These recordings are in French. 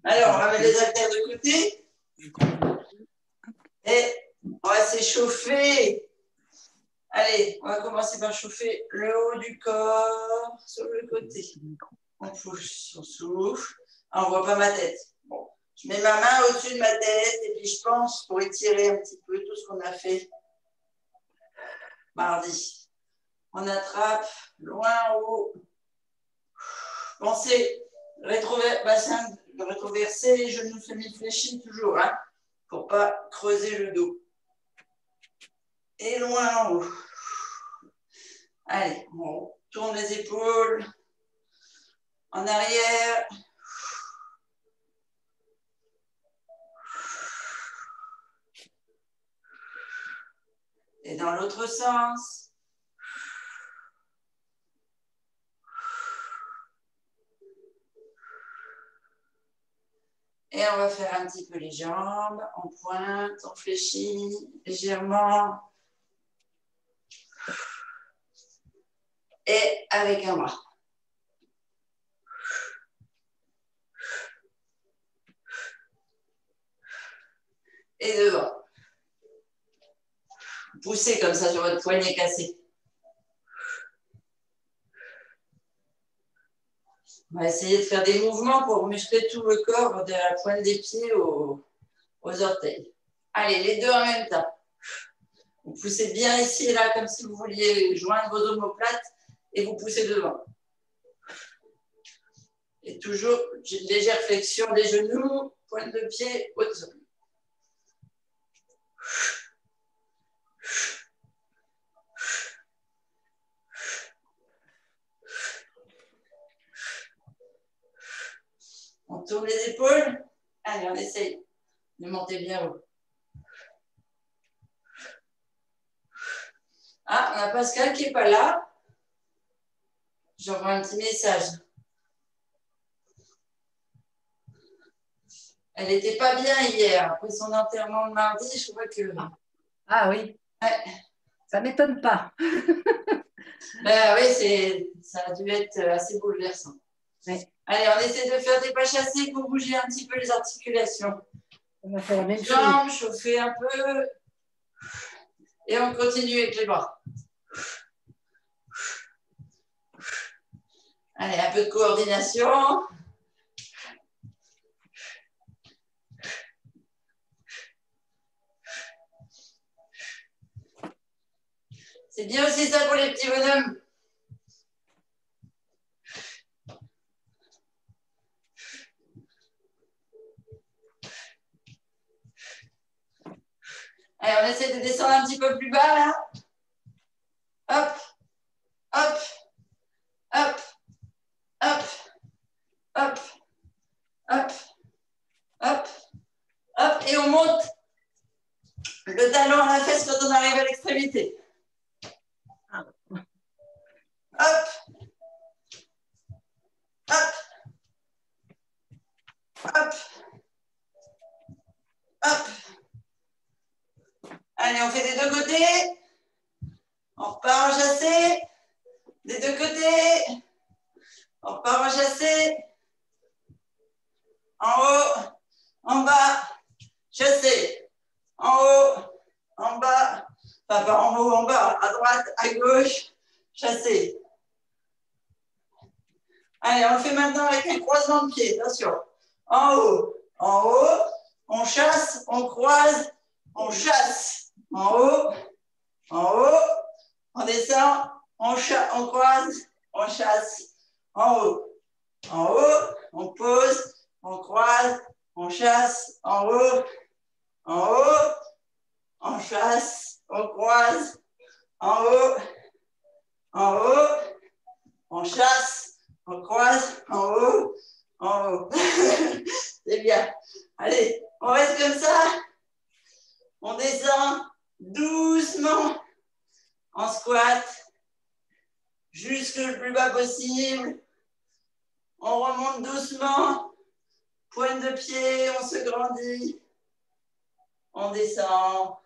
Alors, on va mettre les haltères de côté. Et on va s'échauffer. Allez, on va commencer par chauffer le haut du corps sur le côté. On pousse, on souffle. Ah, on ne voit pas ma tête. Bon. Je mets ma main au-dessus de ma tête et puis je pense pour étirer un petit peu tout ce qu'on a fait mardi. On attrape loin haut. Pensez, bassin rétroversé, les genoux semi-fléchis toujours, hein, pour ne pas creuser le dos. Et loin en haut. Allez, on tourne les épaules en arrière. Et dans l'autre sens. Et on va faire un petit peu les jambes. On pointe, on fléchit légèrement. Et avec un bras. Et devant. Poussez comme ça sur votre poignet cassé. On va essayer de faire des mouvements pour muscler tout le corps, de la pointe des pieds aux orteils. Allez, les deux en même temps. Vous poussez bien ici et là, comme si vous vouliez joindre vos omoplates et vous poussez devant. Et toujours une légère flexion des genoux, pointe de pied, haute zone. On tourne les épaules. Allez, on essaye de monter bien haut. Ah, on a Pascal qui n'est pas là. J'envoie un petit message. Elle n'était pas bien hier. Après son enterrement le mardi, je crois que... Ah oui. Ouais. Ça ne m'étonne pas. Ben oui, ça a dû être assez bouleversant. Ouais. Allez, on essaie de faire des pas chassés pour bouger un petit peu les articulations. On va faire la même Jambes, chose. chauffer un peu. Et on continue avec les bras. Allez, un peu de coordination. C'est bien aussi ça pour les petits bonhommes. Allez, on essaie de descendre un petit peu plus bas, là. Hop, hop, hop, hop, hop, hop, hop, hop. Et on monte le talon à la fesse quand on arrive à l'extrémité. Hop, hop, hop, hop. Allez, on fait des deux côtés. On repart en chassé. Des deux côtés. On repart en chassé. En haut, en bas, chassé. En haut, en bas. Enfin, pas en haut, en bas. À droite, à gauche, chassé. Allez, on le fait maintenant avec un croisement de pied. Attention. En haut, on chasse, on croise, on chasse. En haut, on descend, on croise, on chasse. En haut, on pose, on croise, on chasse. En haut, on chasse, on croise. En haut, on chasse, on croise. En haut. C'est bien. Allez, on reste comme ça. On descend doucement en squat jusque le plus bas possible. On remonte doucement. Pointe de pied, on se grandit. On descend.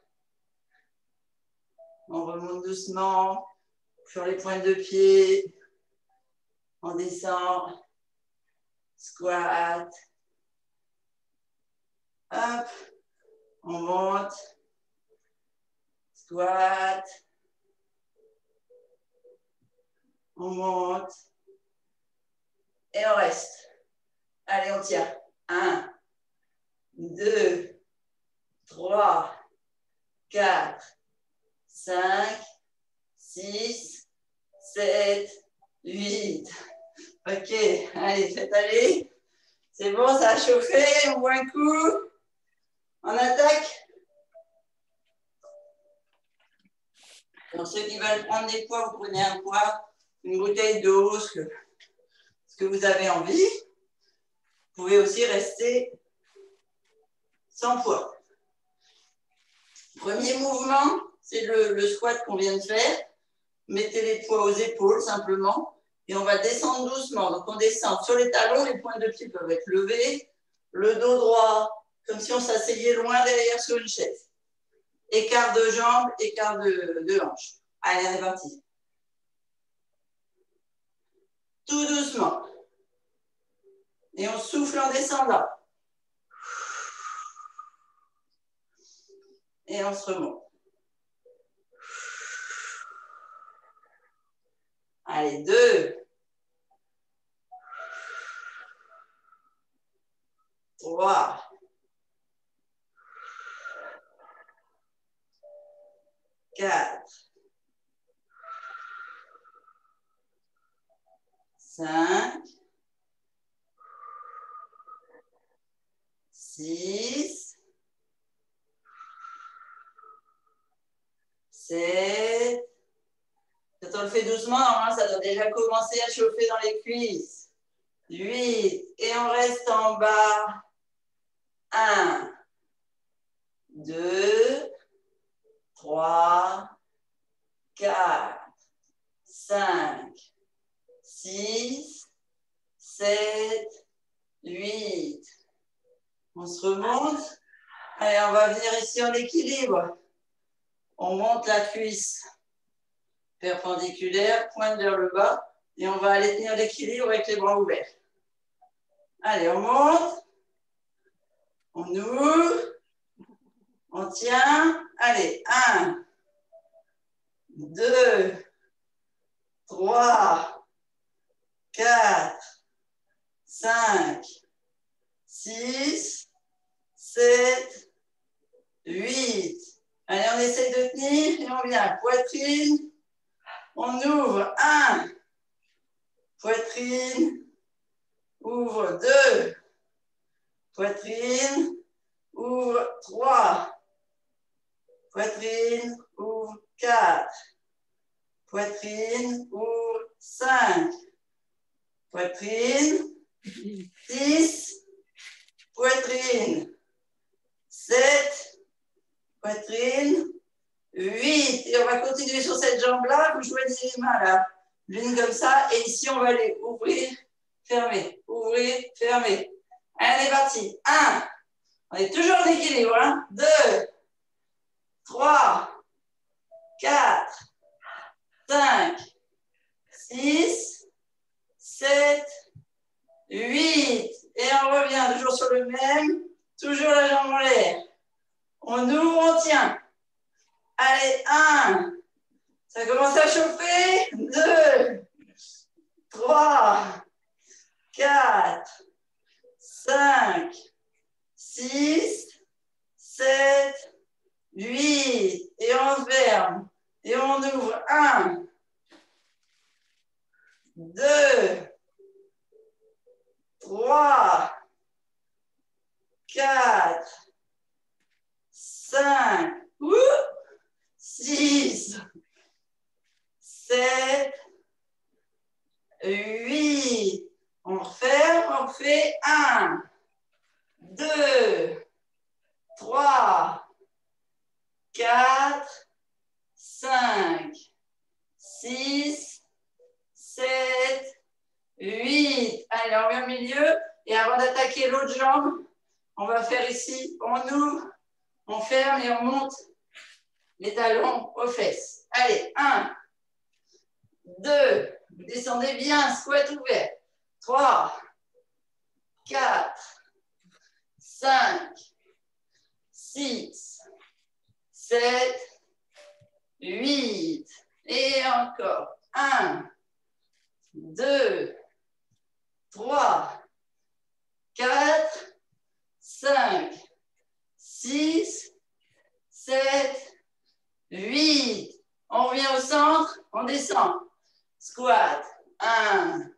On remonte doucement. sur les pointes de pied. On descend. Squat. Hop. On monte. Squat. On monte. Et on reste. Allez, on tient. 1, 2, 3, 4, 5, 6, 7, 8. Ok, allez, faites aller. C'est bon, ça a chauffé. On voit un coup. On attaque. Pour ceux qui veulent prendre des poids, vous prenez un poids, une bouteille d'eau, ce que vous avez envie. Vous pouvez aussi rester sans poids. Premier mouvement, c'est le squat qu'on vient de faire. Mettez les poids aux épaules simplement et on va descendre doucement. Donc on descend sur les talons, les pointes de pied peuvent être levées, le dos droit, comme si on s'asseyait loin derrière sur une chaise. Écart de jambes, écart de hanches. Allez, on est parti. Tout doucement. Et on souffle en descendant. Et on se remonte. Allez, 2. 3. 4. 5. 6. 7. Quand on le fait doucement, normalement, ça doit déjà commencer à chauffer dans les cuisses. 8. Et on reste en bas. 1, 2, 3, 4, 5, 6, 7, 8. On se remonte. Allez, on va venir ici en équilibre. On monte la cuisse perpendiculaire, pointe vers le bas. Et on va aller tenir l'équilibre avec les bras ouverts. Allez, on monte. On ouvre. On tient. Allez, 1, 2, 3, 4, 5, 6, 7, 8. Allez, on essaie de tenir et on vient. Poitrine. On ouvre. 1. Poitrine. Ouvre. 2. Poitrine. Ouvre. 3. Poitrine. Ouvre. 4. Poitrine. Ouvre. 5. Poitrine. 6. Poitrine. 7. Poitrine. 8. Et on va continuer sur cette jambe-là. Vous choisissez les mains là. L'une comme ça. Et ici, on va aller ouvrir, fermer. Ouvrir, fermer. Allez, on est parti. 1. On est toujours en équilibre. 2. 3. 4. 5. 6. 7. 8. Et on revient toujours sur le même. Toujours la jambe en l'air. On ouvre, on tient. Allez, 1. Ça commence à chauffer. 2. 3. 4. 5. 6. 7. 8. Et on ferme. Et on ouvre. 1. 2. 3. 4. 5. 6, 7, 8. On referme, on fait 1, 2, 3, 4, 5, 6, 7, 8. Allez, on revient au milieu. Et avant d'attaquer l'autre jambe, on va faire ici, on ouvre, on ferme et on monte les talons aux fesses. Allez, 1, 2, vous descendez bien, squat ouvert. 3, 4, 5, 6, 7, 8. Et encore. 1, 2, 3, 4, 5, 6, 7, 8. On revient au centre, on descend. Squat. 1,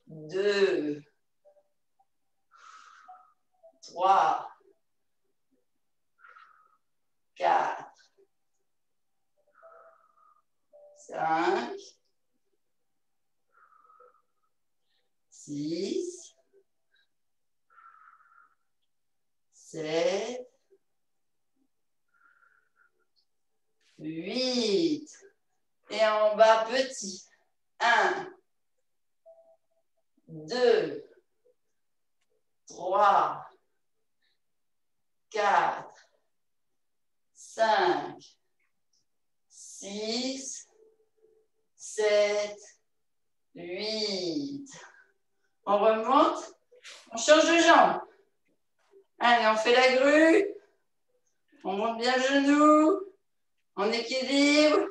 2, 3, 4, 5, 6, 7, 8. Et en bas, petit. 1, 2, 3, 4, 5, 6, 7, 8. On remonte, on change de jambe. Allez, on fait la grue. On monte bien le genou. On équilibre.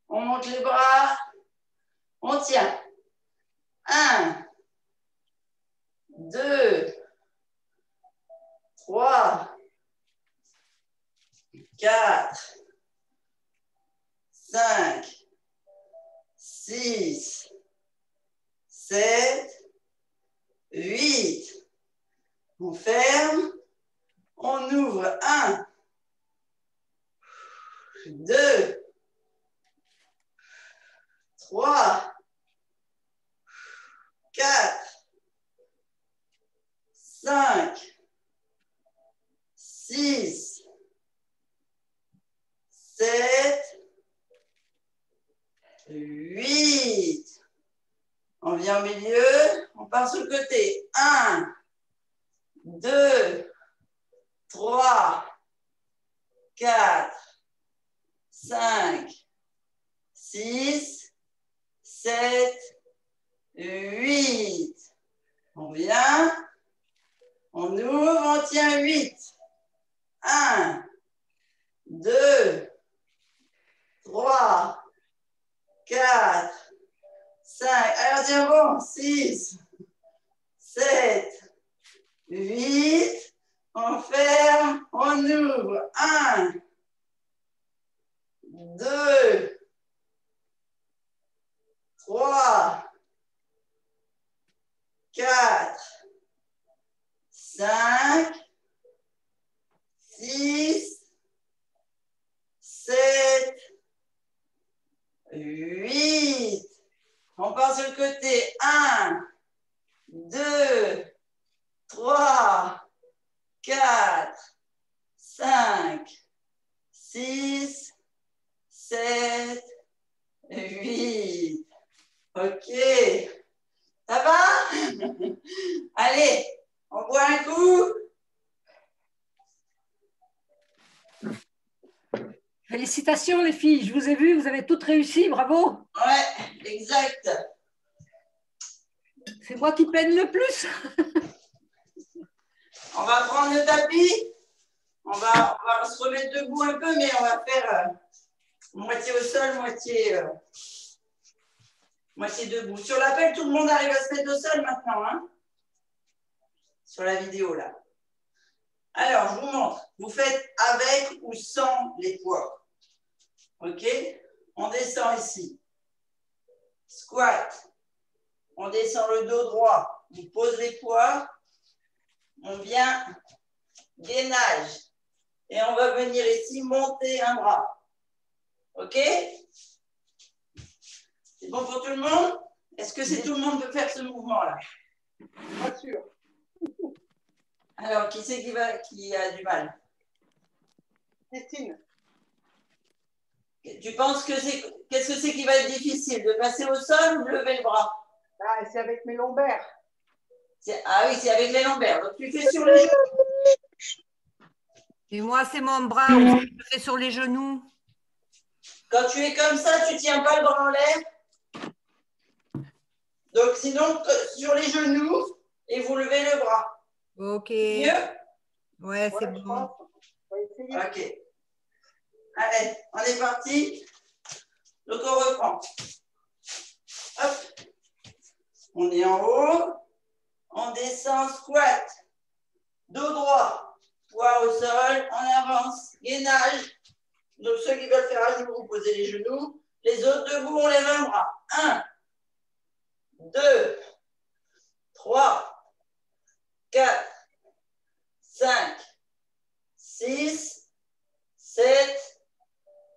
On monte les bras. On tient. 1, 2, 3, 4, 5, 6, 7, 8. On ferme. On ouvre. 1, 2, 3, 4, 5, 6, 7, 8. On vient au milieu, on part sur le côté. 1, 2, 3, 4, 5, 6, 7, 8. On vient, on ouvre, on tient 8. 1, 2, 3, 4, 5. Alors tiens bon, 6, 7, 8. On ferme, on ouvre. 1, 2, 3, 4, 5, 6, 7, 8. On part sur le côté. 1, 2, 3, 4, 5, 6, 7, 8. OK. Ça va? Allez, on boit un coup. Félicitations les filles, je vous ai vu, vous avez toutes réussi, bravo. Ouais, exact. C'est moi qui peine le plus. On va prendre le tapis. On va se remettre debout un peu, mais on va faire moitié au sol, moitié debout. Sur l'appel, tout le monde arrive à se mettre au sol maintenant, hein? Sur la vidéo, là. Alors, je vous montre. Vous faites avec ou sans les poids. OK? On descend ici. Squat. On descend le dos droit. On pose les poids. On vient gainage. Et on va venir ici monter un bras. OK? C'est bon pour tout le monde? Est-ce que tout le monde peut faire ce mouvement-là? Pas sûr. Alors, qui c'est qui a du mal? Christine. Tu penses que qu'est-ce que c'est qui va être difficile? De passer au sol ou de lever le bras? Ah, c'est avec mes lombaires. Ah oui, c'est avec les lombaires. Donc, tu fais sur les genoux. Et moi, c'est mon bras aussi, je fais sur les genoux. Quand tu es comme ça, tu ne tiens pas le bras en l'air. Donc, sinon, sur les genoux, et vous levez le bras. Ok. Mieux? Ouais, c'est bon. Ok. Allez, on est parti. Donc, on reprend. Hop. On est en haut. On descend, squat. Dos droit. Poids au sol. On avance. Gainage. Donc, ceux qui veulent faire à genoux, vous posez les genoux. Les autres debout, on lève un bras. 1, 2, 3, 4, 5, 6, 7,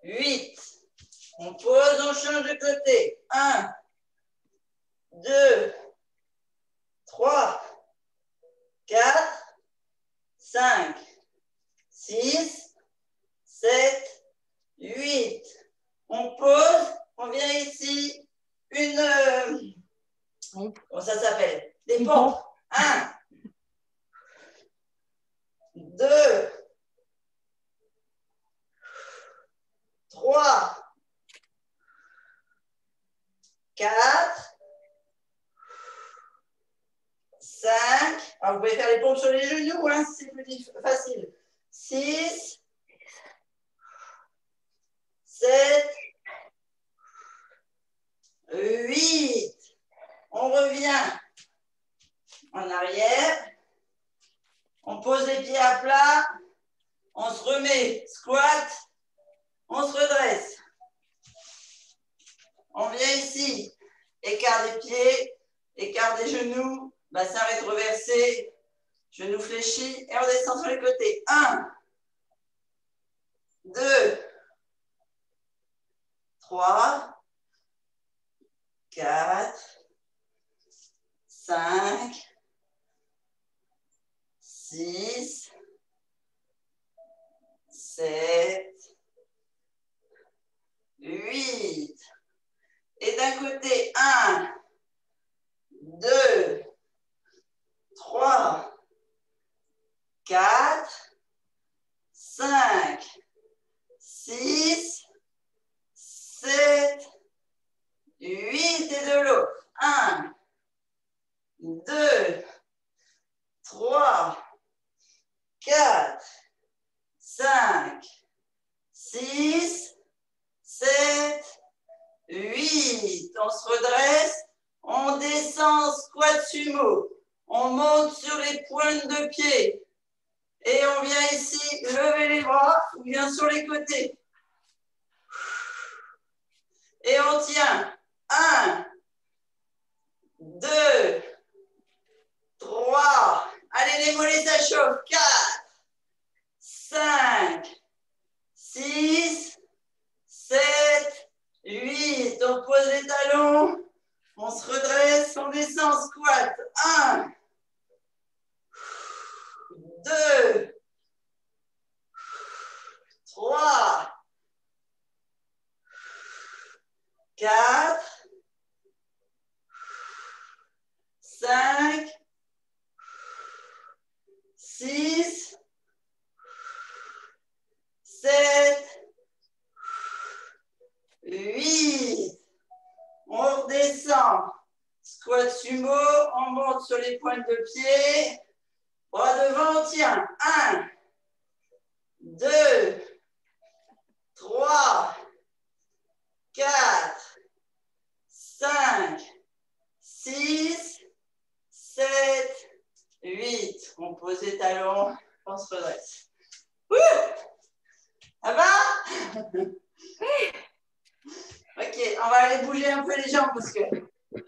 8. On pose, on change de côté. 1, 2, 3, 4, 5, 6, 7, 8. On pose, on vient ici. Comment ça s'appelle? Des pompes. 1, 2, 3, 4, 5. Alors, vous pouvez faire les pompes sur les genoux, hein, c'est plus facile. 6, 7, 8. On revient en arrière. On pose les pieds à plat. On se remet. Squat. On se redresse. On vient ici. Écart des pieds. Écart des genoux. Bassin rétroversé. Genoux fléchis. Et on descend sur les côtés. 1, 2, 3, 4, 5, 6, 7, 8. Et d'un côté, 1, 2, 3, 4, 5, 6, 7, 8. Et de l'autre. 1, 2, 3, 4, 5, 6, 7, 8. On se redresse. On descend, squat sumo. On monte sur les pointes de pied. Et on vient ici lever les bras. On vient sur les côtés. Et on tient. 1, 2, 3. Allez, les mollets, ça chauffe. 4, 5, 6, 7, 8. On pose les talons. On se redresse, on descend, squat. 1, 2, 3, 4, 5, 6, 7, 8. On redescend. Squat sumo, on monte sur les pointes de pied. Bras devant, on tient. 1, 2, 3, 4, 5, 6, 7, 8. On pose les talons, on se redresse. Ouh, ça va? Ok, on va aller bouger un peu les jambes parce que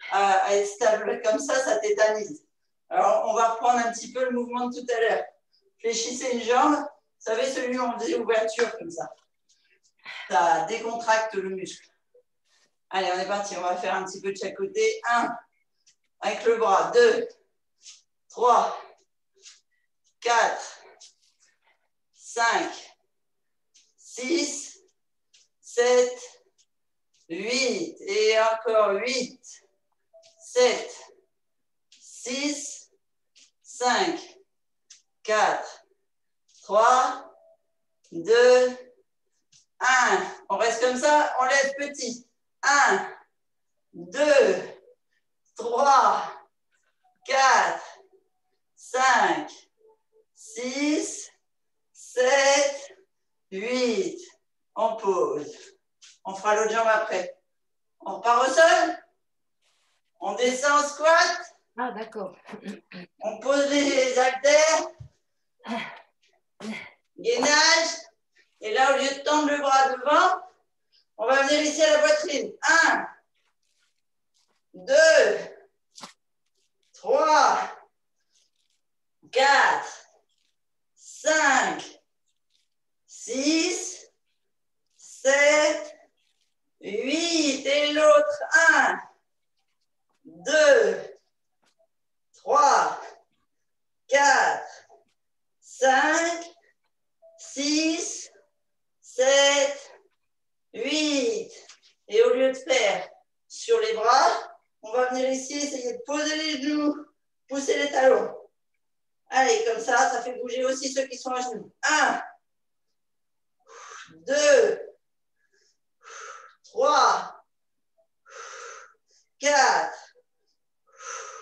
être stable comme ça tétanise. Alors, on va reprendre un petit peu le mouvement de tout à l'heure. Fléchissez une jambe. Vous savez, celui où on faisait ouverture comme ça. Ça décontracte le muscle. Allez, on est parti. On va faire un petit peu de chaque côté. 1, avec le bras. 2, 3, 4, 5, 6, 7, 8. Et encore 8, 7, 6, 5, 4, 3, 2, 1. On reste comme ça, on lève petit. 1, 2, 3, 4, 5, 6, 7, 8. On pose. On fera l'autre jambe après. On repart au sol. On descend en squat. Ah, d'accord. On pose les haltères. Gainage. Et là, au lieu de tendre le bras devant, on va venir ici à la poitrine. 1, 2, 3, 4, 5, 6, 7, 8. Et l'autre. 1, 2, 3, 4, 5, 6, 7, 8. Et au lieu de faire sur les bras, on va venir ici essayer de poser les genoux, pousser les talons. Allez, comme ça fait bouger aussi ceux qui sont à genoux. 1, 2, 3, 4,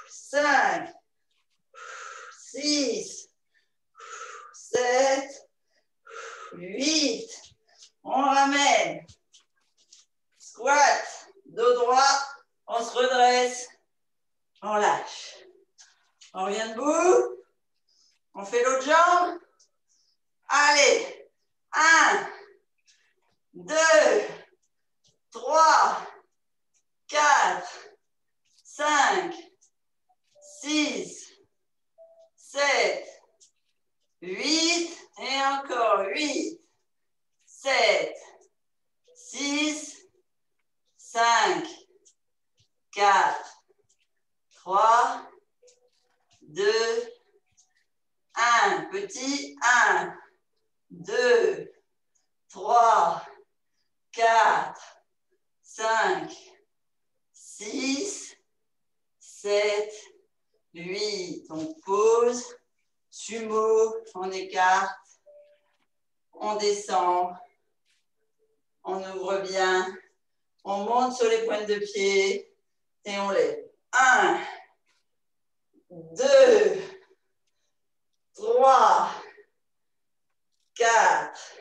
5, 6, 7, 8. On ramène. Squat, dos droit, on se redresse, on lâche. On revient debout, on fait l'autre jambe. Allez, 1, 2, 3, 4, 5, 6, 7, 8, et encore 8, 7, 6, 5, 4, 3, 2, 1. Petit, 1, 2, 3, 4, 5, 6, 7, 8. On pose, sumo, on écarte, on descend, on ouvre bien, on monte sur les pointes de pied et on lève. 1, 2, 3, 4,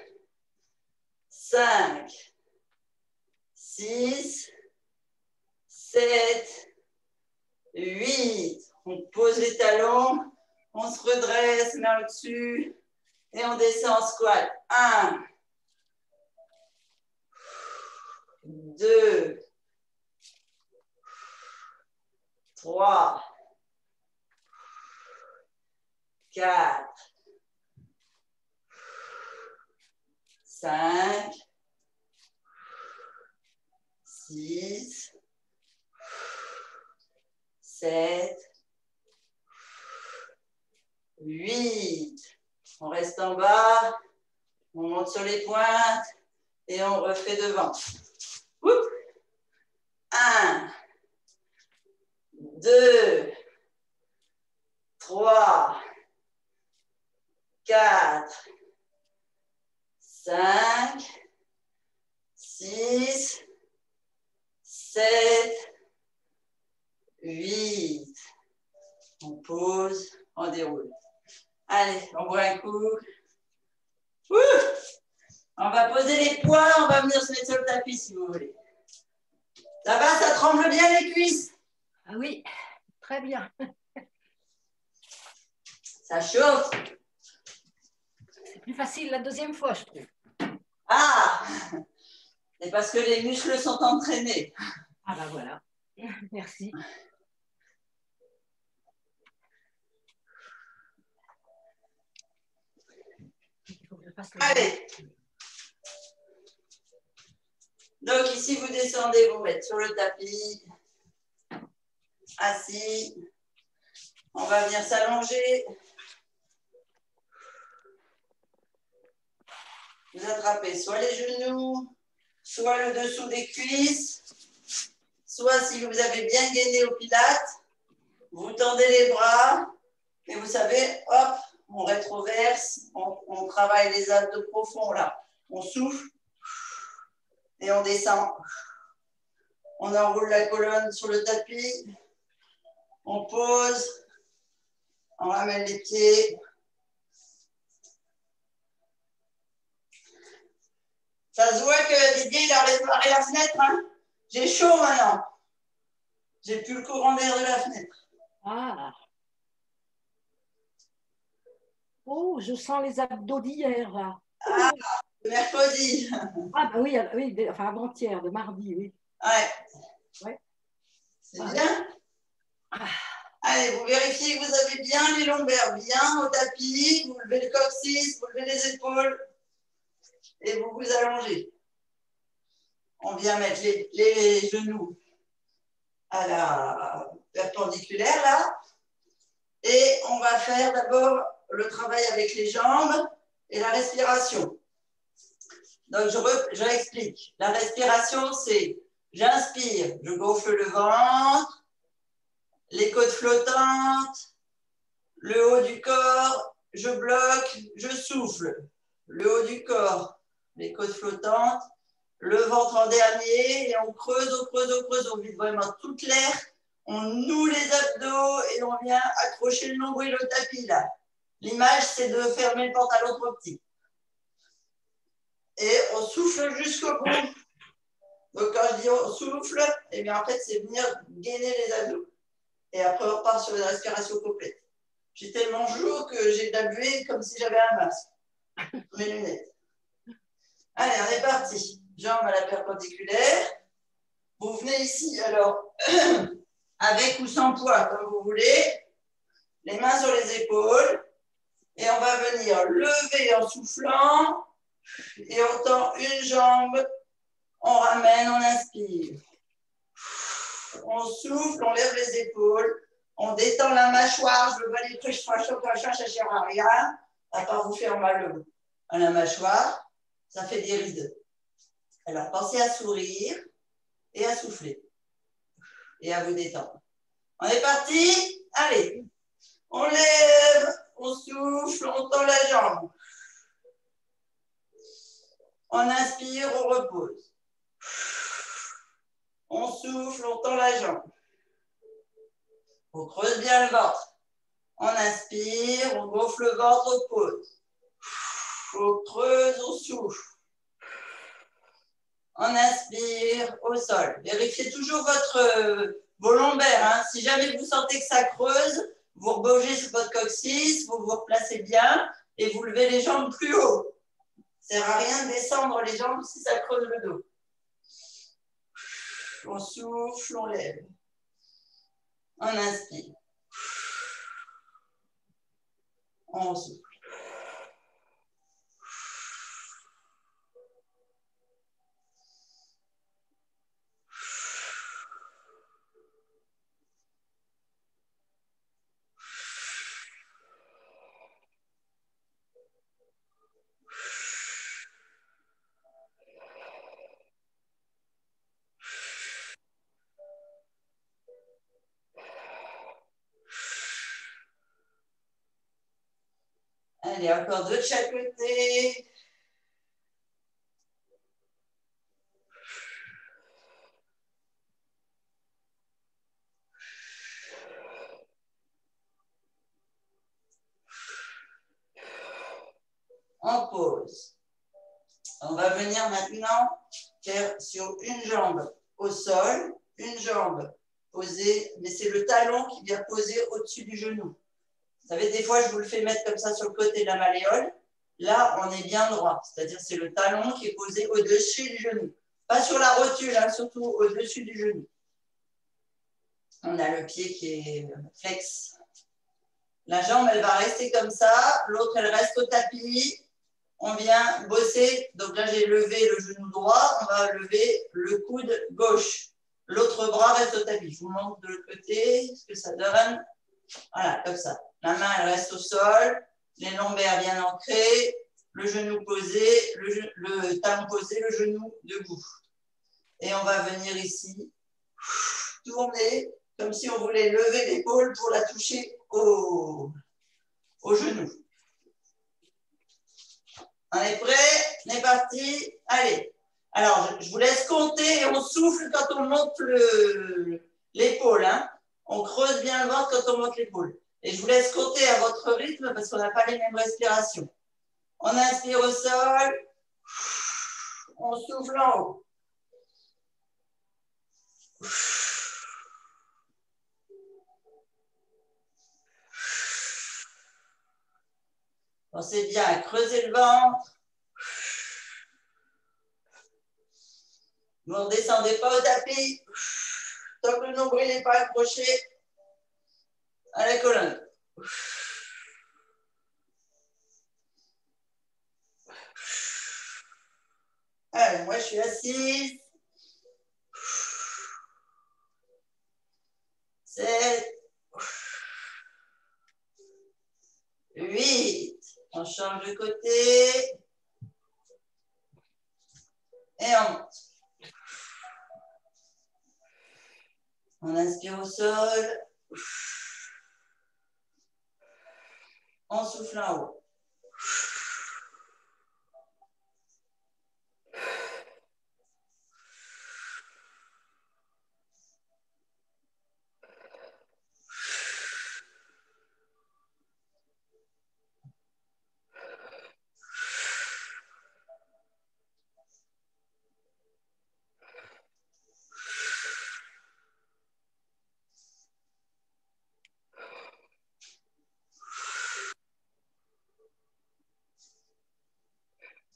5, 6, 7, 8. On pose les talons, on se redresse, main au-dessus et on descend en squat. 1, 2, 3, 4, 5, 6, 7, 8. On reste en bas, on monte sur les pointes et on refait devant. 1, 2, 3, 4, 5, 6, 7, 8. On pose, on déroule. Allez, on boit un coup. Ouh, on va poser les poings, on va venir se mettre sur le tapis si vous voulez. Ça va, ça tremble bien les cuisses? Ah oui, très bien. Ça chauffe. C'est plus facile la deuxième fois, je trouve. Ah, c'est parce que les muscles sont entraînés. Ah ben voilà. Merci. Il faut que je fasse le... Allez. Donc ici, vous descendez, vous mettez sur le tapis, assis. On va venir s'allonger. Vous attrapez soit les genoux, soit le dessous des cuisses, soit si vous avez bien gainé au pilates, vous tendez les bras et vous savez, hop, on rétroverse, on travaille les abdos profonds là. On souffle Et on descend. On enroule la colonne sur le tapis. On pose. On ramène les pieds. Ça se voit que Didier, il a réparé la fenêtre. Hein. J'ai chaud maintenant. J'ai plus le courant d'air de la fenêtre. Ah. Oh, je sens les abdos d'hier, là. Ah, mercredi. Ah, bah oui, oui, enfin avant-hier, de mardi, oui. Ouais. C'est bien. Allez, vous vérifiez que vous avez bien les lombaires, bien au tapis. Vous levez le coccyx, vous levez les épaules et vous vous allongez. On vient mettre les genoux à la perpendiculaire, là. Et on va faire d'abord le travail avec les jambes et la respiration. Donc, je réexplique. La respiration, c'est j'inspire, je gonfle le ventre, les côtes flottantes, le haut du corps, je bloque, je souffle. Le haut du corps, les côtes flottantes, le ventre en dernier, et on creuse, on vide vraiment toute l'air, on noue les abdos et on vient accrocher le nombril au tapis là. L'image, c'est de fermer le pantalon trop petit. Et on souffle jusqu'au bout. Donc quand je dis on souffle, eh bien en fait, c'est venir gainer les abdos. Et après, on repart sur une respiration complète. J'ai tellement chaud que j'ai de la buée comme si j'avais un masque. Mes lunettes. Allez, on est parti. Jambes à la perpendiculaire. Vous venez ici, alors, avec ou sans poids, comme vous voulez. Les mains sur les épaules. Et on va venir lever en soufflant. Et on tend une jambe. On ramène, on inspire. On souffle, on lève les épaules. On détend la mâchoire. Je veux pas les trucs, ça sert à rien. À part vous faire mal à la mâchoire. Ça fait des rides. Alors, pensez à sourire et à souffler. Et à vous détendre. On est parti? Allez. On lève, on souffle, on tend la jambe. On inspire, on repose. On souffle, on tend la jambe. On creuse bien le ventre. On inspire, on gonfle le ventre, on pose. On creuse, on souffle. On inspire au sol. Vérifiez toujours vos lombaires. Hein. Si jamais vous sentez que ça creuse, vous rebogez sur votre coccyx, vous vous replacez bien et vous levez les jambes plus haut. Ça ne sert à rien de descendre les jambes si ça creuse le dos. On souffle, on lève. On inspire. On souffle. Allez, encore deux de chaque côté. On pose. On va venir maintenant faire sur une jambe au sol, une jambe posée, mais c'est le talon qui vient poser au-dessus du genou. Vous savez, des fois, je vous le fais mettre comme ça sur le côté de la malléole. Là, on est bien droit, c'est-à-dire c'est le talon qui est posé au-dessus du genou. Pas sur la rotule, hein, surtout au-dessus du genou. On a le pied qui est flex. La jambe, elle va rester comme ça. L'autre, elle reste au tapis. On vient bosser. Donc là, j'ai levé le genou droit. On va lever le coude gauche. L'autre bras reste au tapis. Je vous montre de l'autre côté ce que ça donne. Voilà, comme ça. La main, elle reste au sol. Les lombaires bien ancrés. Le genou posé, le talon posé, le genou debout. Et on va venir ici, tourner comme si on voulait lever l'épaule pour la toucher au genou. On est prêt? On est parti? Allez. Alors, je vous laisse compter et on souffle quand on monte l'épaule. Hein. On creuse bien le ventre quand on monte l'épaule. Et je vous laisse compter à votre rythme parce qu'on n'a pas les mêmes respirations. On inspire au sol. On souffle en haut. Pensez bien à creuser le ventre. Vous ne redescendez pas au tapis. Tant que le nombril n'est pas accroché à la colonne. Allez, moi je suis assise. 7, 8. On change de côté. Et on monte. On inspire au sol. On souffle en haut.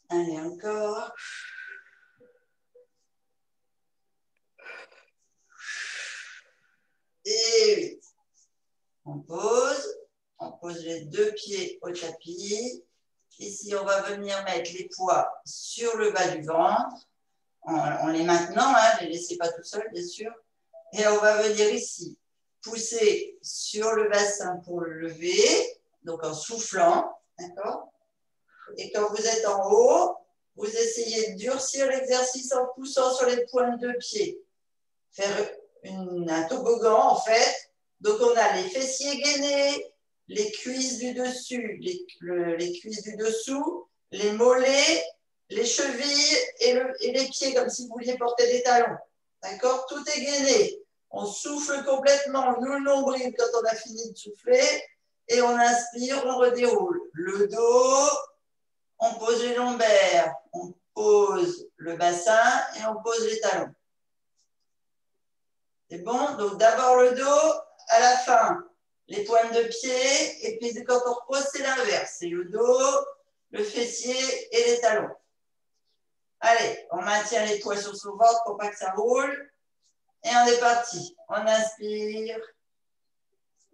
Allez, encore. Et 8. On pose les deux pieds au tapis. Ici, on va venir mettre les poids sur le bas du ventre. On les maintenant, hein, ne les laissez pas tout seuls, bien sûr. Et on va venir ici, pousser sur le bassin pour le lever, donc en soufflant, d'accord? Et quand vous êtes en haut, vous essayez de durcir l'exercice en poussant sur les pointes de pied. Faire un toboggan, en fait. Donc, on a les fessiers gainés, les cuisses du dessus, les cuisses du dessous, les mollets, les chevilles et les pieds, comme si vous vouliez porter des talons. D'accord? Tout est gainé. On souffle complètement, nous le nombril quand on a fini de souffler, et on inspire, on redéroule. Le dos, on pose les lombaires, on pose le bassin et on pose les talons. C'est bon? Donc d'abord le dos, à la fin, les pointes de pied, et puis quand on repose, c'est l'inverse. C'est le dos, le fessier et les talons. Allez, on maintient les poids sur son ventre pour pas que ça roule. Et on est parti. On inspire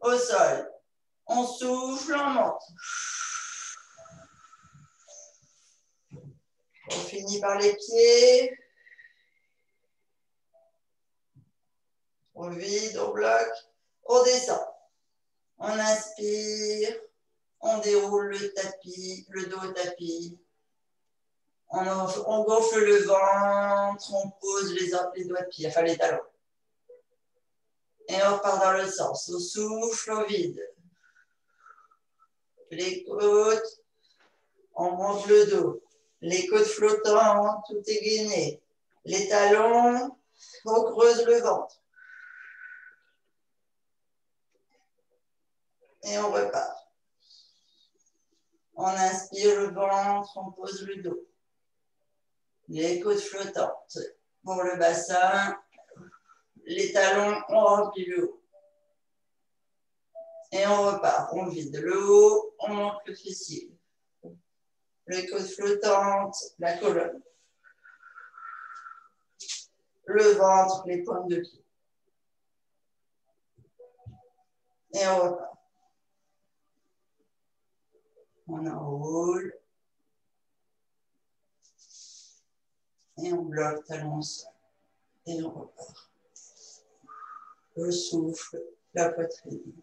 au sol. On souffle, on monte. On finit par les pieds. On vide, on bloque. On descend. On inspire. On déroule le tapis, le dos au tapis. On gonfle le ventre. On pose les doigts de pied, enfin les talons. Et on repart dans le sens. On souffle, on vide. Les côtes, on monte le dos. Les côtes flottantes, tout est gainé. Les talons, on creuse le ventre. Et on repart. On inspire le ventre, on pose le dos. Les côtes flottantes pour le bassin. Les talons, on remplit le haut. Et on repart. On vide le haut, on monte le fessier. Les côtes flottantes, la colonne. Le ventre, les pointes de pied. Et on repart. On enroule. Et on bloque talon au sol. Et on repart. Le souffle, la poitrine.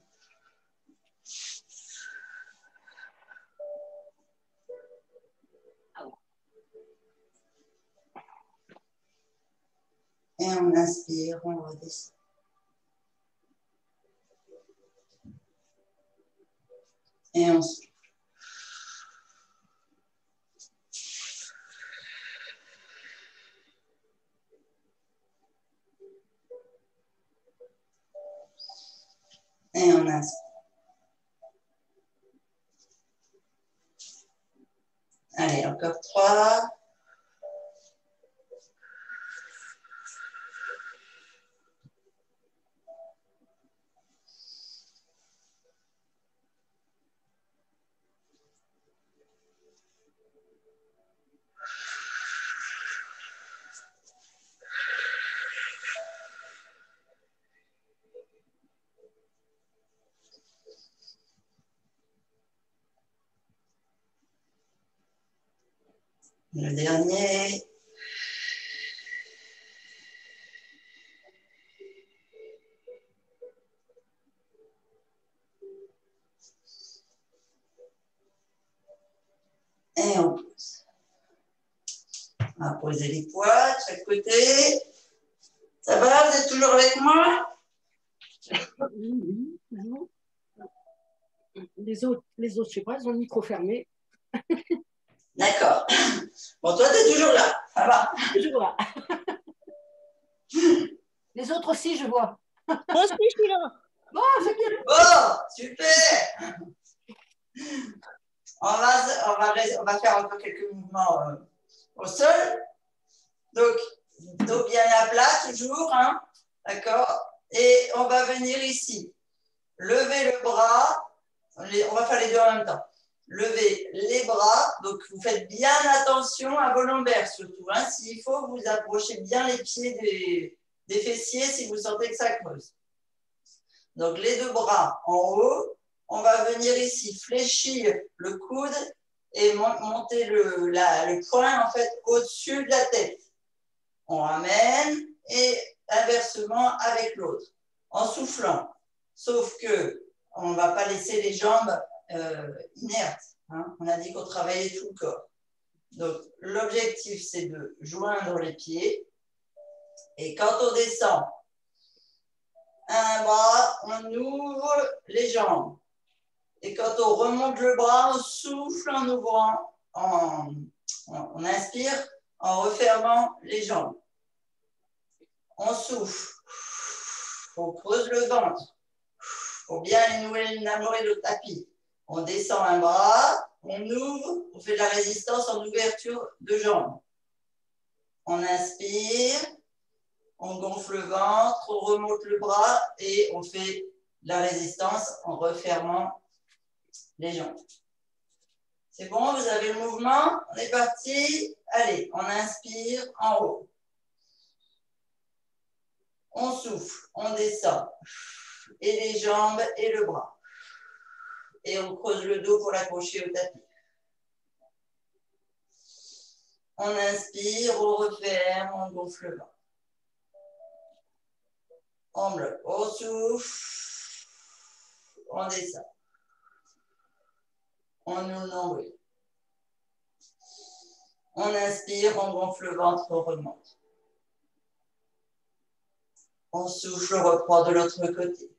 Et on inspire, on redescend. Et on souffle. Et on inspire. Allez, encore 3. Le dernier. Et on pose. On va poser les poids de chaque côté. Ça va, vous êtes toujours avec moi? Oui, toujours. Les autres, je ne sais pas, ils ont le micro fermé. D'accord. Bon, toi, tu es toujours là. Ça va. Toujours là. Les autres aussi, je vois. Moi aussi, je suis là. Bon, c'est bien. Oh, super. On va faire encore quelques mouvements au sol. Donc, dos bien à plat, toujours. Hein, d'accord. Et on va venir ici. Lever le bras. On va faire les deux en même temps. Levez les bras. Donc, vous faites bien attention à vos lombaires surtout. Hein. S'il faut, vous approchez bien les pieds des fessiers si vous sentez que ça creuse. Donc, les deux bras en haut. On va venir ici fléchir le coude et monter le poing en fait au-dessus de la tête. On ramène et inversement avec l'autre en soufflant. Sauf que on ne va pas laisser les jambes inertes. Hein. On a dit qu'on travaillait tout le corps. Donc, l'objectif, c'est de joindre les pieds. Et quand on descend un bras, on ouvre les jambes. Et quand on remonte le bras, on souffle en ouvrant, on inspire en refermant les jambes. On souffle. On creuse le ventre. Pour bien énamorer le tapis. On descend un bras, on ouvre, on fait de la résistance en ouverture de jambes. On inspire, on gonfle le ventre, on remonte le bras et on fait de la résistance en refermant les jambes. C'est bon, vous avez le mouvement? On est parti. Allez, on inspire en haut. On souffle, on descend. Et les jambes et le bras. Et on creuse le dos pour l'accrocher au tapis. On inspire, on referme, on gonfle le ventre. On bloque, on souffle, on descend. On ouvre le nombril. On inspire, on gonfle le ventre, on remonte. On souffle, on reprend de l'autre côté.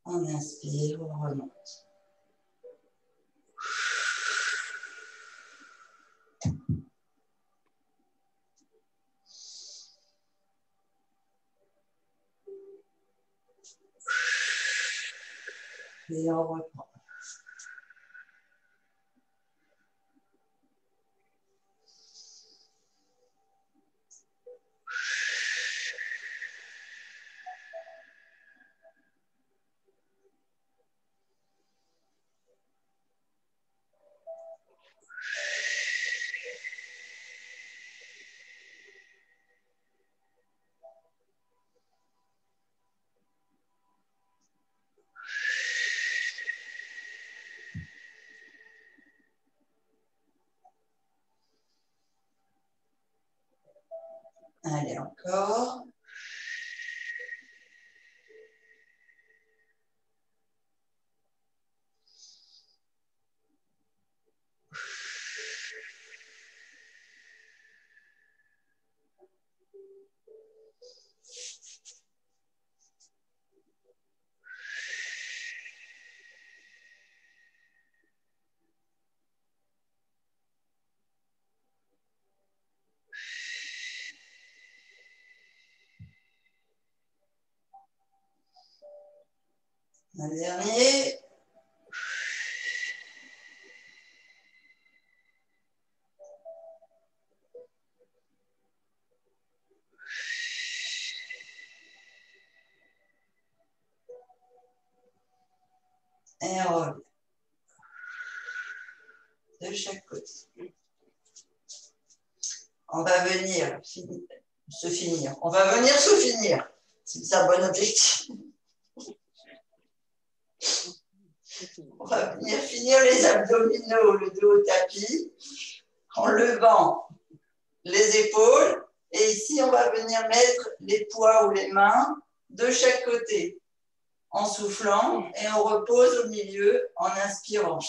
On inspire, on remonte. Et on reprend. Allez, encore. Un dernier. Et on revient. De chaque côté. On va venir se finir. On va venir se finir. C'est un bon objectif. On va venir finir les abdominaux, le dos au tapis, en levant les épaules. Et ici, on va venir mettre les poids ou les mains de chaque côté, en soufflant, et on repose au milieu en inspirant.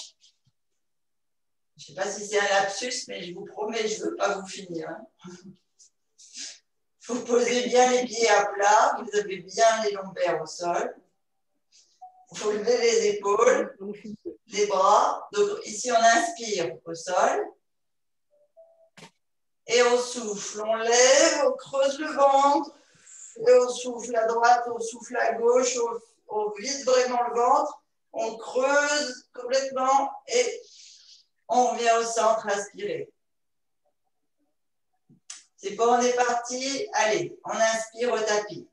Je ne sais pas si c'est un lapsus, mais je vous promets, je ne veux pas vous finir. Vous posez bien les pieds à plat, vous avez bien les lombaires au sol. Vous levez les épaules, les bras. Donc ici, on inspire au sol. Et on souffle, on lève, on creuse le ventre. Et on souffle à droite, on souffle à gauche, on vide vraiment le ventre. On creuse complètement et on revient au centre, inspirer. C'est bon, on est parti. Allez, on inspire au tapis.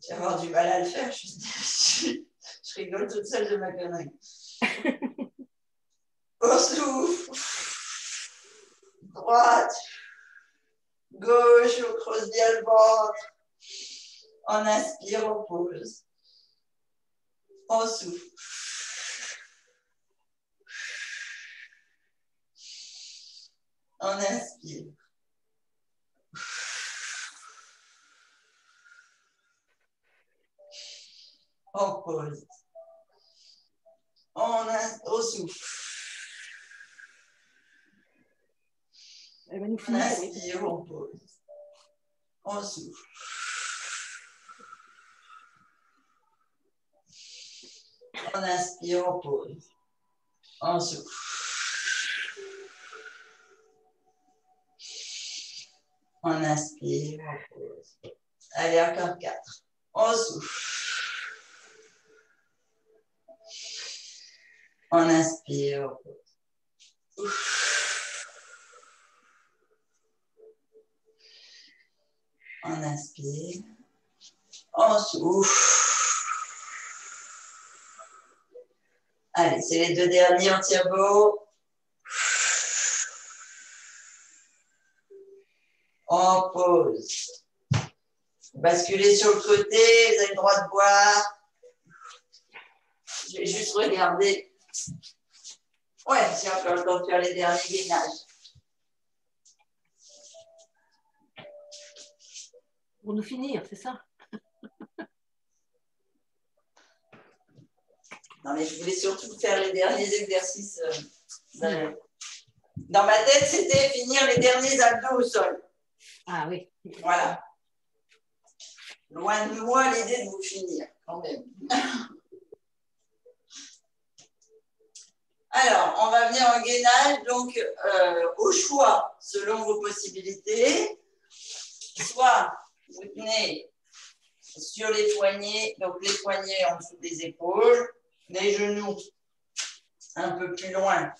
Je vais avoir du mal à le faire, je rigole toute seule de ma connerie. On souffle. Droite, gauche, on creuse bien le ventre. On inspire, on pose. On souffle. On inspire. On pose. On souffle. On inspire, on pose. On souffle. On inspire, on pose. On souffle. On inspire, on pose. Allez, encore 4. On souffle. On inspire, on pose. On inspire. On souffle. Allez, c'est les 2 derniers, on tire beau. On pose. Basculez sur le côté, vous avez le droit de boire. Je vais juste regarder. Ouais, j'ai encore le temps de faire les derniers gainages. Pour nous finir, c'est ça? Non, mais je voulais surtout faire les derniers exercices. Dans ma tête, c'était finir les derniers abdos au sol. Ah oui. Voilà. Loin de moi l'idée de vous finir, quand même. Alors, on va venir en gainage, donc au choix, selon vos possibilités. Soit vous tenez sur les poignets, donc les poignets en dessous des épaules, les genoux un peu plus loin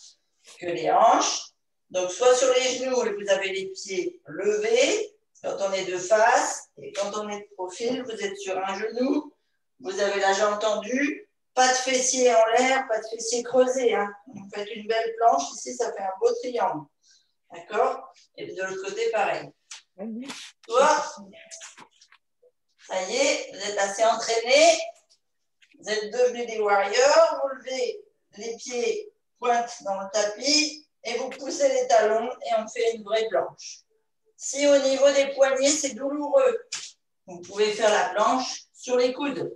que les hanches. Donc, soit sur les genoux, vous avez les pieds levés quand on est de face, et quand on est de profil, vous êtes sur un genou, vous avez la jambe tendue, pas de fessiers en l'air, pas de fessiers creusés. Hein. Vous faites une belle planche, ici, ça fait un beau triangle. D'accord? Et de l'autre côté, pareil. Soit, ça y est, vous êtes assez entraînés, vous êtes devenus des warriors, vous levez les pieds pointe dans le tapis et vous poussez les talons et on fait une vraie planche. Si au niveau des poignets, c'est douloureux, vous pouvez faire la planche sur les coudes.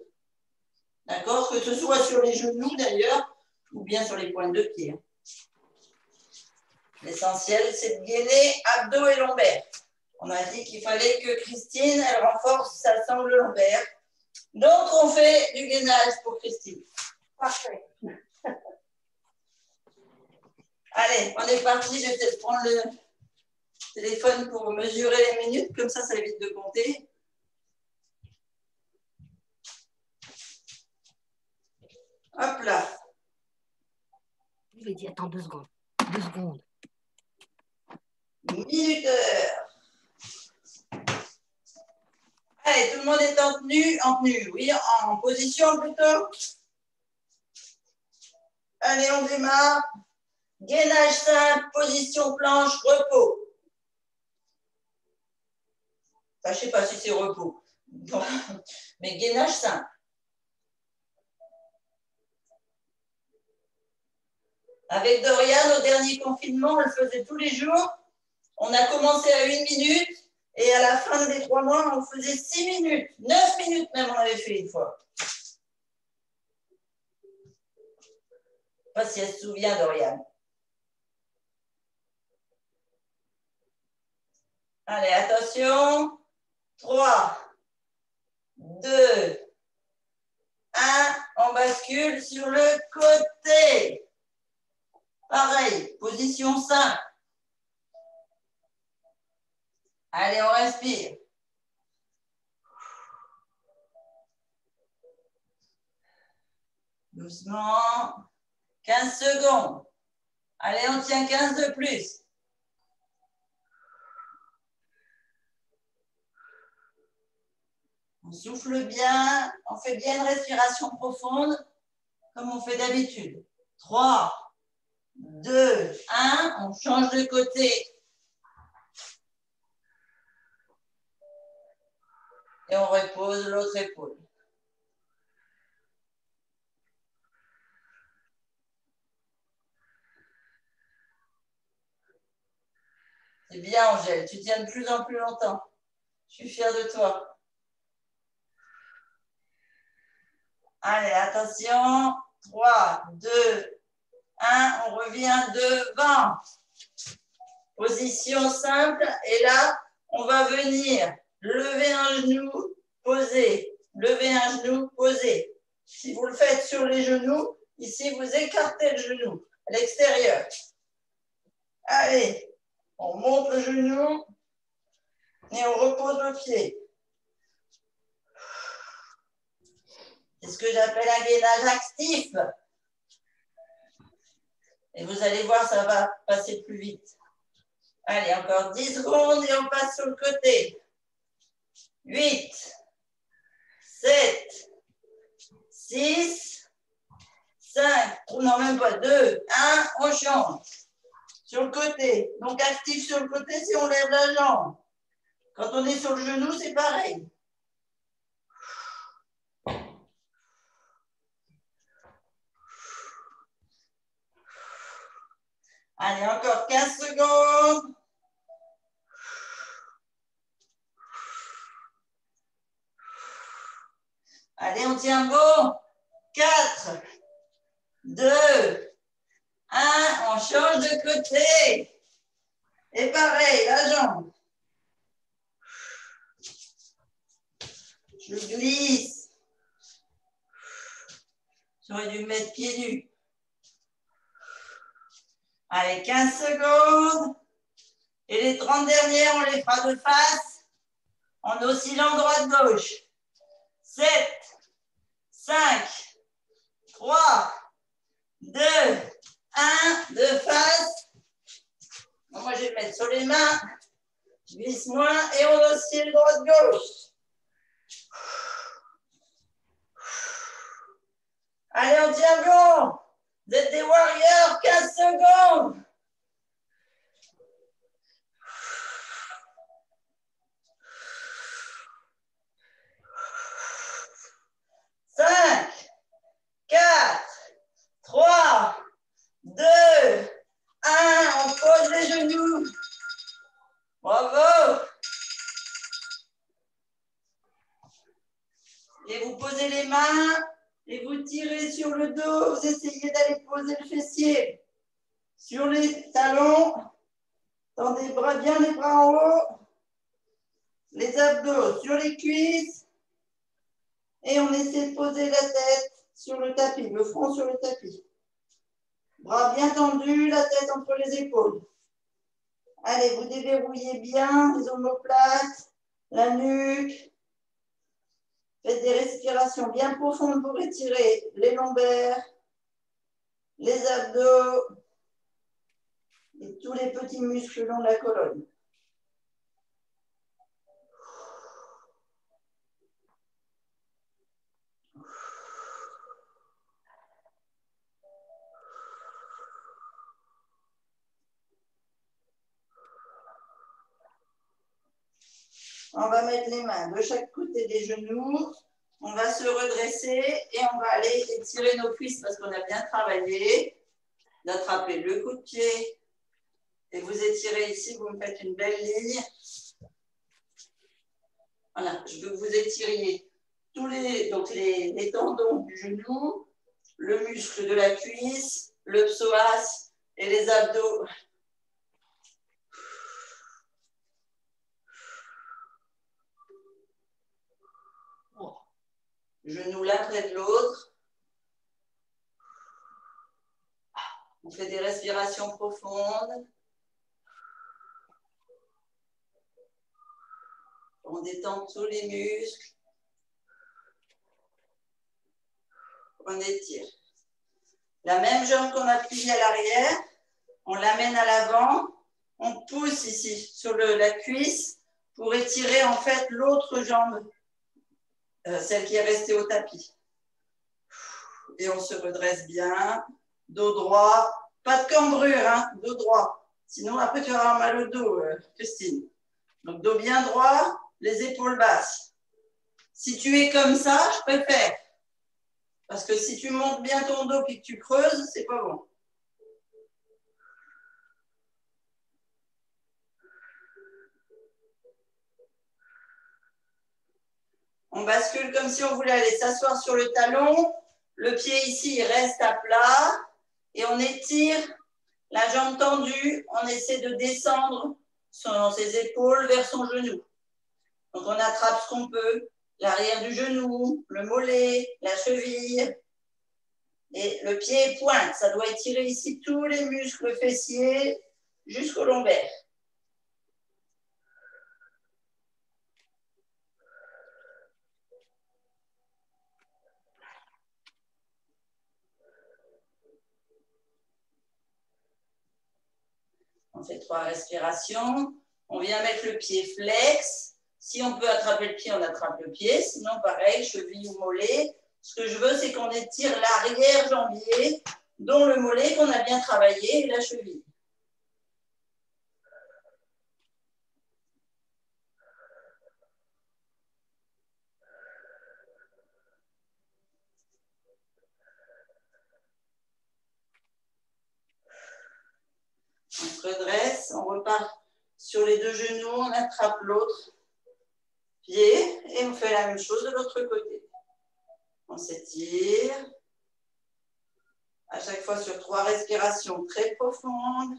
D'accord? Que ce soit sur les genoux d'ailleurs, ou bien sur les pointes de pied. L'essentiel, c'est de gainer abdos et lombaires. On a dit qu'il fallait que Christine, elle renforce sa sangle lombaire. Donc, on fait du gainage pour Christine. Parfait. Allez, on est parti. Je vais peut-être prendre le téléphone pour mesurer les minutes. Comme ça évite de compter. Je lui ai dit, attends 2 secondes. 2 secondes. Minuteur. Allez, tout le monde est en tenue, oui, en position plutôt. Allez, on démarre. Gainage simple, position planche, repos. Enfin, je ne sais pas si c'est repos. Bon. Mais gainage simple. Avec Dorian, au dernier confinement, on le faisait tous les jours. On a commencé à 1 minute et à la fin des 3 mois, on faisait 6 minutes. 9 minutes même, on avait fait une fois. Je ne sais pas si elle se souvient, Dorian. Allez, attention. 3, 2, 1. On bascule sur le côté. Pareil, position simple. Allez, on respire. Doucement. 15 secondes. Allez, on tient 15 de plus. On souffle bien, on fait bien une respiration profonde, comme on fait d'habitude. 3, 2, 1, on change de côté. Et on repose l'autre épaule. C'est bien, Angèle, tu tiens de plus en plus longtemps. Je suis fière de toi. Allez, attention. 3, 2, 1, on revient devant. Position simple. Et là, on va venir lever un genou, poser. Lever un genou, poser. Si vous le faites sur les genoux, ici, vous écartez le genou à l'extérieur. Allez, on monte le genou et on repose le pied. C'est ce que j'appelle un gainage actif. Et vous allez voir, ça va passer plus vite. Allez, encore 10 secondes et on passe sur le côté. 8, 7, 6, 5, non même pas, 2, 1, on change. Sur le côté. Donc actif sur le côté si on lève la jambe. Quand on est sur le genou, c'est pareil. Allez, encore 15 secondes. Allez, on tient bon. 4, 2, 1, on change de côté. Et pareil, la jambe. Je glisse. J'aurais dû me mettre pieds nus. Allez, 15 secondes. Et les 30 dernières, on les fera de face en oscillant droite-gauche. 7, 5, 3, 2, 1, de face. Bon, moi, je vais me mettre sur les mains. Je glisse moins et on oscille droite-gauche. Allez, on tient bon. Vous êtes des warriors, 15 secondes. Cinq, 4, 3, 2, 1. On pose les genoux. Bravo. Et vous posez les mains et vous tirez sur le dos. Vous essayez d'aller poser le fessier sur les talons. Tendez bien les bras en haut. Les abdos sur les cuisses. Et on essaie de poser la tête sur le tapis, le front sur le tapis. Bras bien tendus, la tête entre les épaules. Allez, vous déverrouillez bien les omoplates, la nuque. Faites des respirations bien profondes pour étirer les lombaires. les abdos et tous les petits muscles le long de la colonne. On va mettre les mains de chaque côté des genoux. On va se redresser et on va aller étirer nos cuisses parce qu'on a bien travaillé. D'attraper le coup de pied. Et vous étirez ici, vous me faites une belle ligne. Voilà, je veux que vous étiriez tous les tendons du genou, le muscle de la cuisse, le psoas et les abdos. Genoux l'un près de l'autre. On fait des respirations profondes. On détend tous les muscles. On étire. La même jambe qu'on a pliée à l'arrière, on l'amène à l'avant. On pousse ici sur la cuisse pour étirer en fait l'autre jambe, celle qui est restée au tapis. Et on se redresse bien, dos droit, pas de cambrure, hein, dos droit. Sinon après tu vas avoir mal au dos, Christine. Donc dos bien droit, les épaules basses. Si tu es comme ça, je préfère. Parce que si tu montes bien ton dos et que tu creuses, c'est pas bon. On bascule comme si on voulait aller s'asseoir sur le talon. Le pied ici, il reste à plat. Et on étire la jambe tendue. On essaie de descendre ses épaules vers son genou. Donc on attrape ce qu'on peut. L'arrière du genou, le mollet, la cheville. Et le pied pointe. Ça doit étirer ici tous les muscles fessiers jusqu'au lombaire. On fait 3 respirations. On vient mettre le pied flex. Si on peut attraper le pied, on attrape le pied. Sinon, pareil, cheville ou mollet. Ce que je veux, c'est qu'on étire l'arrière jambier, dont le mollet qu'on a bien travaillé et la cheville. On se redresse, on repart sur les 2 genoux, on attrape l'autre pied et on fait la même chose de l'autre côté. On s'étire. À chaque fois sur 3 respirations très profondes.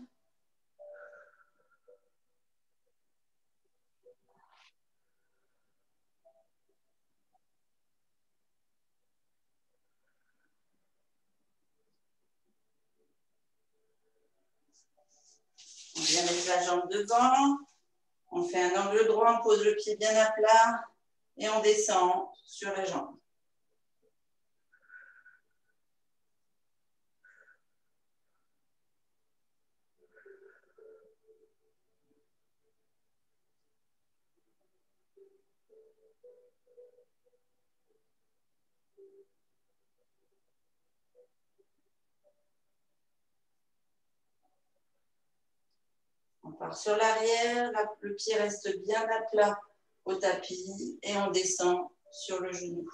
On vient mettre la jambe devant. On fait un angle droit, on pose le pied bien à plat et on descend sur la jambe. On part sur l'arrière, le pied reste bien à plat au tapis et on descend sur le genou.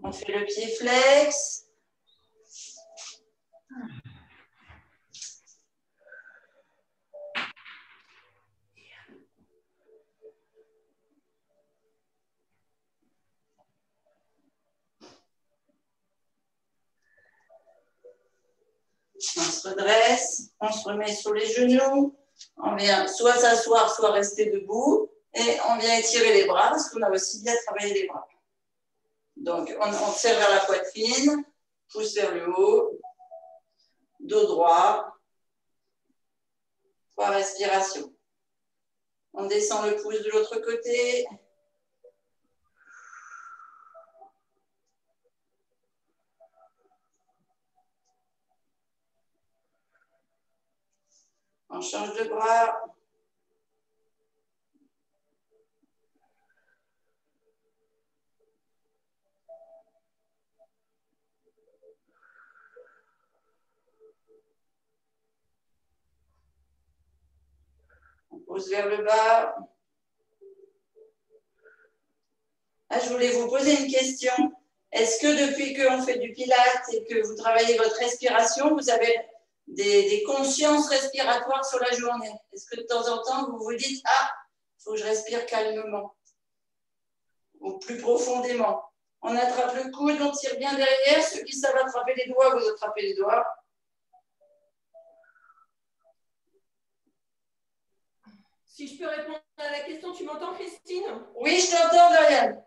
On fait le pied flex. On se redresse, on se remet sur les genoux. On vient soit s'asseoir, soit rester debout. Et on vient étirer les bras parce qu'on a aussi bien travaillé les bras. Donc, on serre vers la poitrine, pouce vers le haut, dos droit. 3 respirations. On descend le pouce de l'autre côté. On change de bras. On pose vers le bas. Ah, je voulais vous poser une question. Est-ce que depuis qu'on fait du pilates et que vous travaillez votre respiration, vous avez des consciences respiratoires sur la journée? Est-ce que de temps en temps, vous vous dites « Ah, il faut que je respire calmement » ou plus profondément? On attrape le coude, on tire bien derrière. Ceux qui savent attraper les doigts, vous attrapez les doigts. Si je peux répondre à la question, tu m'entends, Christine? Oui, je t'entends, Dorian.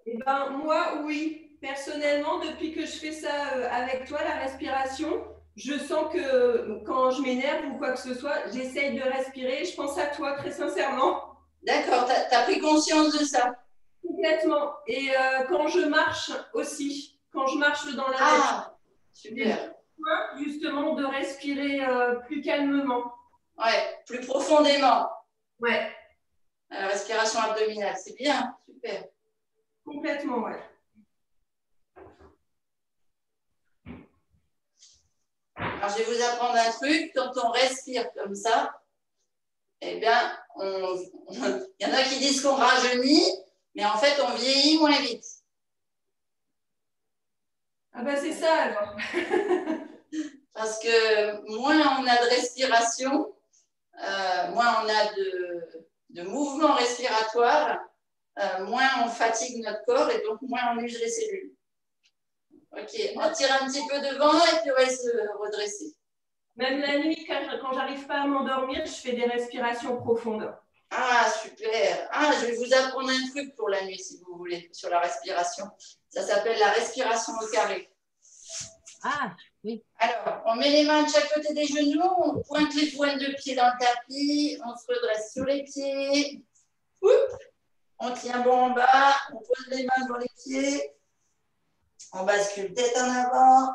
Eh bien, moi, oui. Personnellement, depuis que je fais ça avec toi, la respiration, je sens que quand je m'énerve ou quoi que ce soit, j'essaye de respirer. Je pense à toi, très sincèrement. D'accord, tu as pris conscience de ça? Complètement. Et quand je marche aussi, quand je marche dans la nature, super. Justement, de respirer plus calmement. Ouais, plus profondément. Ouais. La respiration abdominale, c'est bien, super. Complètement, ouais. Alors, je vais vous apprendre un truc. Quand on respire comme ça, eh bien, il y en a qui disent qu'on rajeunit, mais en fait, on vieillit moins vite. Ah ben, c'est ça, alors. Parce que moins on a de respiration, moins on a de mouvements respiratoires, moins on fatigue notre corps et donc moins on use les cellules. Ok, on tire un petit peu devant et puis on va se redresser. Même la nuit, quand j'arrive pas à m'endormir, je fais des respirations profondes. Ah, super. Ah, je vais vous apprendre un truc pour la nuit, si vous voulez, sur la respiration. Ça s'appelle la respiration au carré. Ah, oui. Alors, on met les mains de chaque côté des genoux, on pointe les pointes de pied dans le tapis, on se redresse sur les pieds. Oups. On tient bon en bas, on pose les mains devant les pieds. On bascule tête en avant,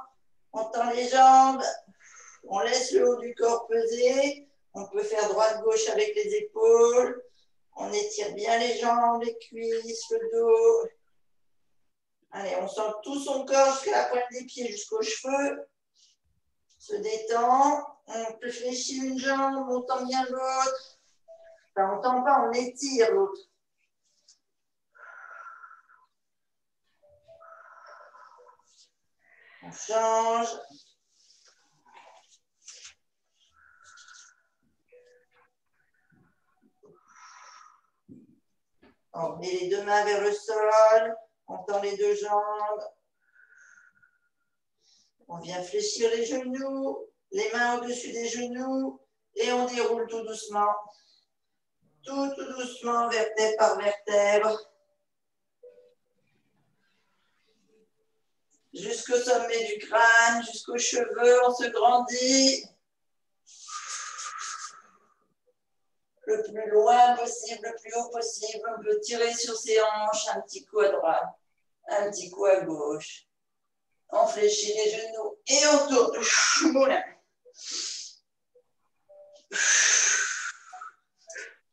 on tend les jambes, on laisse le haut du corps peser. On peut faire droite-gauche avec les épaules. On étire bien les jambes, les cuisses, le dos. Allez, on sent tout son corps jusqu'à la pointe des pieds, jusqu'aux cheveux. Se détend. On peut fléchir une jambe, on tend bien l'autre. Enfin, on ne tend pas, on étire l'autre. On change. On met les deux mains vers le sol, on tend les deux jambes. On vient fléchir les genoux, les mains au-dessus des genoux et on déroule tout doucement. Tout doucement, vertèbre par vertèbre. Jusqu'au sommet du crâne, jusqu'aux cheveux, on se grandit. Le plus loin possible, le plus haut possible. On peut tirer sur ses hanches, un petit coup à droite, un petit coup à gauche. On fléchit les genoux et on tourne. Moulin.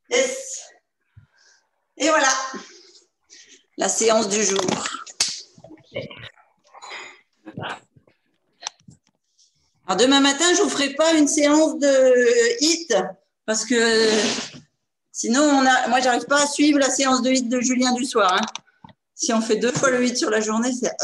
Yes. Et voilà, la séance du jour. Alors demain matin, je ne vous ferai pas une séance de HIIT parce que sinon, moi, j'arrive pas à suivre la séance de HIIT de Julien du soir. Hein. Si on fait 2 fois le HIIT sur la journée, c'est...